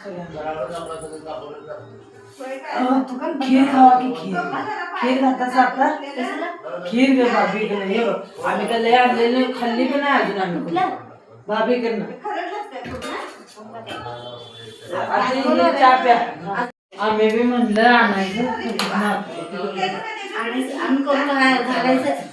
खीर खावा की खीर खीर खाता सारखा खीर ग भाभी कडे ये आम्ही तर लय आणलेले खाल्ली पण नाही अजून आम्ही भाभी कडनं चहा प्या आम्ही बी म्हणलं आणायचं आम्ही करून घालायचं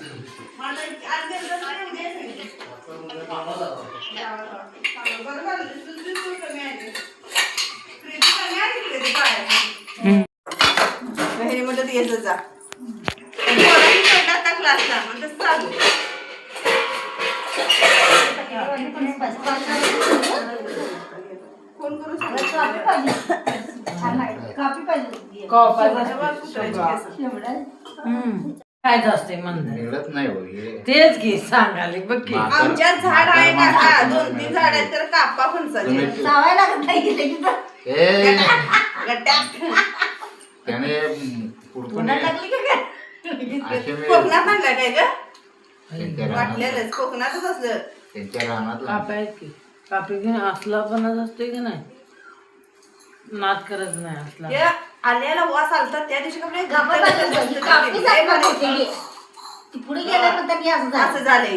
म्हणत येत जा क्लासला म्हणत चालू फोन करू खायचं असते म्हणलं तेच घे सांगाले बघ की आमच्या झाड आहे ना 2-3 झाड आहेत तर कापा फणसाचे चावाय लागत नाही की कोकणात आणलं काय ग वाटलेलंच कोकणातच असलं कापा आहेत की कापी घेऊन असला पणच असतोय की नाही नाद करत नाही असला आल्याला वास आलता त्या दिवशी पुढे गेल्यानंतर असं झालंय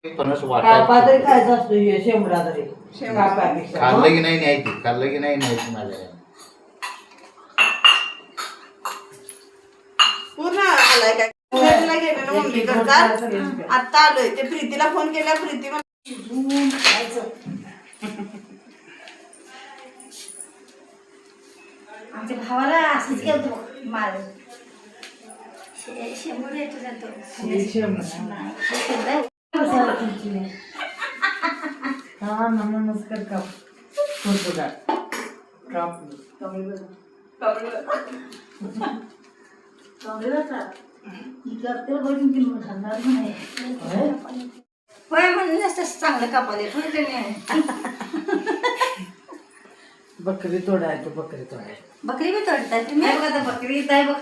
कापा तरी खायचा असतो हे शेंबडा तरी कापापेक्षा खाल्लं की नाही न्यायची माझ्या पूर्ण आलाय काय फ्रेंडला गेलो ना मम्मी करतात आता आलोय ते प्रीतीला फोन केला प्रीती आमच्या भावाला असंच केलं मार शेंबूड येतो जातो हा नमस्कार काप फोटो काप म्हणून चांगलं कापाले थोडं बकरी तोडायचं बकरी तोडायचं बकरी बी तोडताय तुम्ही बघा बकरी येत आहे बघ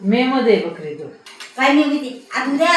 मे मध्ये बकरी तोड काय नाही मी ती उद्या